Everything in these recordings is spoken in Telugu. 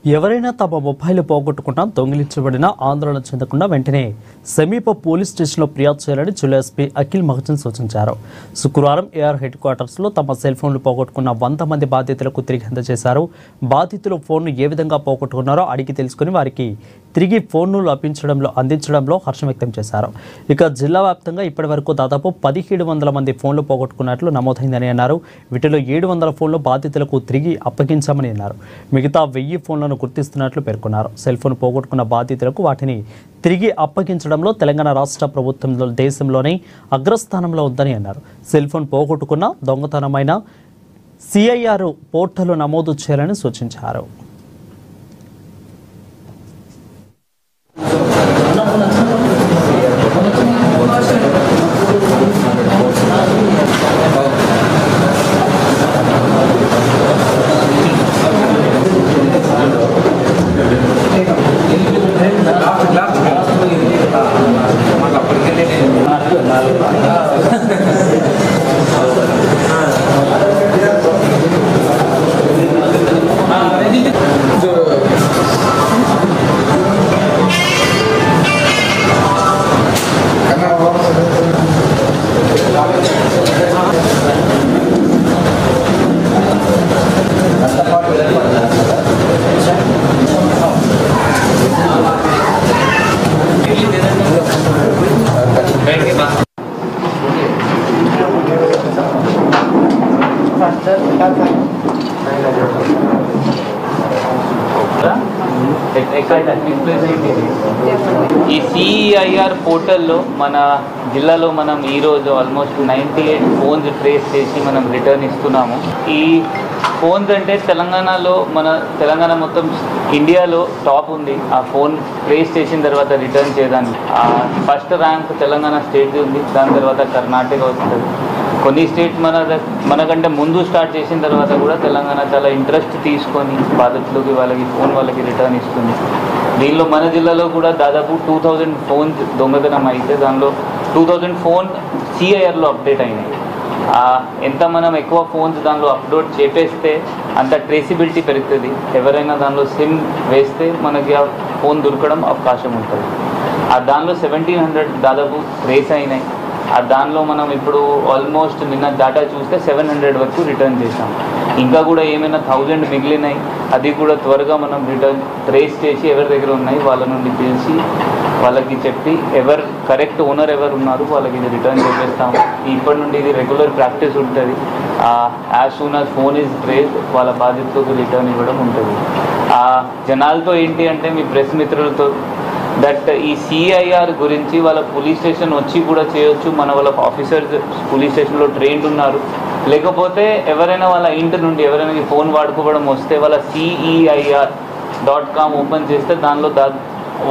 ఎవరైనా తమ మొబైల్ పోగొట్టుకున్నా దొంగిలించబడినా ఆందోళన చెందకుండా వెంటనే సమీప పోలీస్ స్టేషన్లో ఫిర్యాదు చేయాలని జిల్లా ఎస్పీ అఖిల్ మహజన్ సూచించారు. శుక్రవారం ఏఆర్ హెడ్ క్వార్టర్స్లో తమ సెల్ ఫోన్లు పోగొట్టుకున్న 100 మంది బాధితులకు తిరిగి అందజేశారు. బాధితులు ఫోన్ను ఏ విధంగా పోగొట్టుకున్నారో అడిగి తెలుసుకుని వారికి తిరిగి ఫోన్ను అందించడంలో హర్షం వ్యక్తం చేశారు. ఇక జిల్లా వ్యాప్తంగా ఇప్పటి వరకు దాదాపు 1700 మంది ఫోన్లు పోగొట్టుకున్నట్లు నమోదైందని అన్నారు. వీటిలో 700 ఫోన్లు బాధితులకు తిరిగి అప్పగించామని అన్నారు. మిగతా 1000 ఫోన్లను గుర్తిస్తున్నట్లు పేర్కొన్నారు. సెల్ ఫోన్ పోగొట్టుకున్న బాధితులకు వాటిని తిరిగి అప్పగించడంలో తెలంగాణ రాష్ట్ర ప్రభుత్వంలో దేశంలోనే అగ్రస్థానంలో ఉందని అన్నారు. సెల్ ఫోన్ పోగొట్టుకున్న దొంగతనమైన సిఐఆర్ పోర్టల్ నమోదు చేయాలని సూచించారు. ఈ సిఐఆర్ పోర్టల్లో మన జిల్లాలో మనం ఈరోజు ఆల్మోస్ట్ 98 ఫోన్స్ ట్రేస్ చేసి మనం రిటర్న్ ఇస్తున్నాము. ఈ ఫోన్స్ అంటే తెలంగాణ మొత్తం ఇండియాలో టాప్ ఉంది. ఆ ఫోన్ ట్రేస్ చేసిన తర్వాత రిటర్న్ చేయడానికి ఫస్ట్ ర్యాంక్ తెలంగాణ స్టేట్ ఉంది. దాని తర్వాత కర్ణాటక వస్తుంది. కొన్ని స్టేట్ మనకంటే ముందు స్టార్ట్ చేసిన తర్వాత కూడా తెలంగాణ చాలా ఇంట్రెస్ట్ తీసుకొని బాధితులకి వాళ్ళకి రిటర్న్ ఇస్తుంది. దీనిలో మన జిల్లాలో కూడా దాదాపు 2000 ఫోన్స్ దొంగతనం అయితే దానిలో 2000 ఫోన్ సిఐఆర్లో అప్డేట్ అయినాయి. ఎంత మనం ఎక్కువ ఫోన్స్ దానిలో అప్లోడ్ చేపేస్తే అంత ట్రేసిబిలిటీ పెరుగుతుంది. ఎవరైనా దానిలో సిమ్ వేస్తే మనకి ఆ ఫోన్ దొరకడం అవకాశం ఉంటుంది. దానిలో 1700 దాదాపు ట్రేస్ అయినాయి. దానిలో మనం ఇప్పుడు ఆల్మోస్ట్ నిన్న డేటా చూస్తే 700 వరకు రిటర్న్ చేసాం. ఇంకా కూడా ఏమైనా 1000 మిగిలినాయి. అది కూడా త్వరగా మనం రిటర్న్ ట్రేస్ చేసి ఎవరి దగ్గర ఉన్నాయి వాళ్ళ నుండి తెలిసి వాళ్ళకి చెప్పి కరెక్ట్ ఓనర్ ఎవరు ఉన్నారు వాళ్ళకి ఇది రిటర్న్ చేసేస్తాము. ఇప్పటి నుండి ఇది రెగ్యులర్ ప్రాక్టీస్ ఉంటుంది. As soon as phone is trace వాళ్ళ బాధితులకు రిటర్న్ ఇవ్వడం ఉంటుంది. జనాలతో ఏంటి అంటే మీ ప్రెస్ మిత్రులతో ఈ సిఐఆర్ గురించి వాళ్ళ పోలీస్ స్టేషన్ వచ్చి కూడా చేయొచ్చు. వాళ్ళ ఆఫీసర్స్ పోలీస్ స్టేషన్లో ట్రైన్డ్ ఉన్నారు. లేకపోతే వాళ్ళ ఇంటి నుండి ఎవరైనా ఫోన్ వాడుకోవడం వస్తే వాళ్ళ CEIR.com ఓపెన్ చేస్తే దానిలో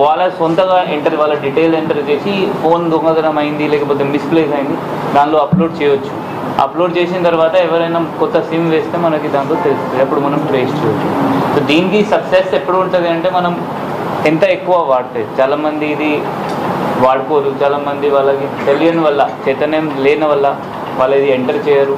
వాళ్ళ సొంతగా వాళ్ళ డీటెయిల్ ఎంటర్ చేసి ఫోన్ దొంగతనం అయింది లేకపోతే మిస్ప్లేస్ అయింది దానిలో అప్లోడ్ చేయొచ్చు. అప్లోడ్ చేసిన తర్వాత ఎవరైనా కొత్త సిమ్ వేస్తే మనకి దాంట్లో తెలుస్తుంది. అప్పుడు మనం ట్రేస్ చేయొచ్చు. సో దీనికి సక్సెస్ ఎప్పుడు ఉంటుంది అంటే మనం ఎంత ఎక్కువ వాడితే. చాలామంది ఇది వాడుకోరు. చాలామంది వాళ్ళకి తెలియని వల్ల చైతన్యం లేని వల్ల వాళ్ళు ఇది ఎంటర్ చేయరు.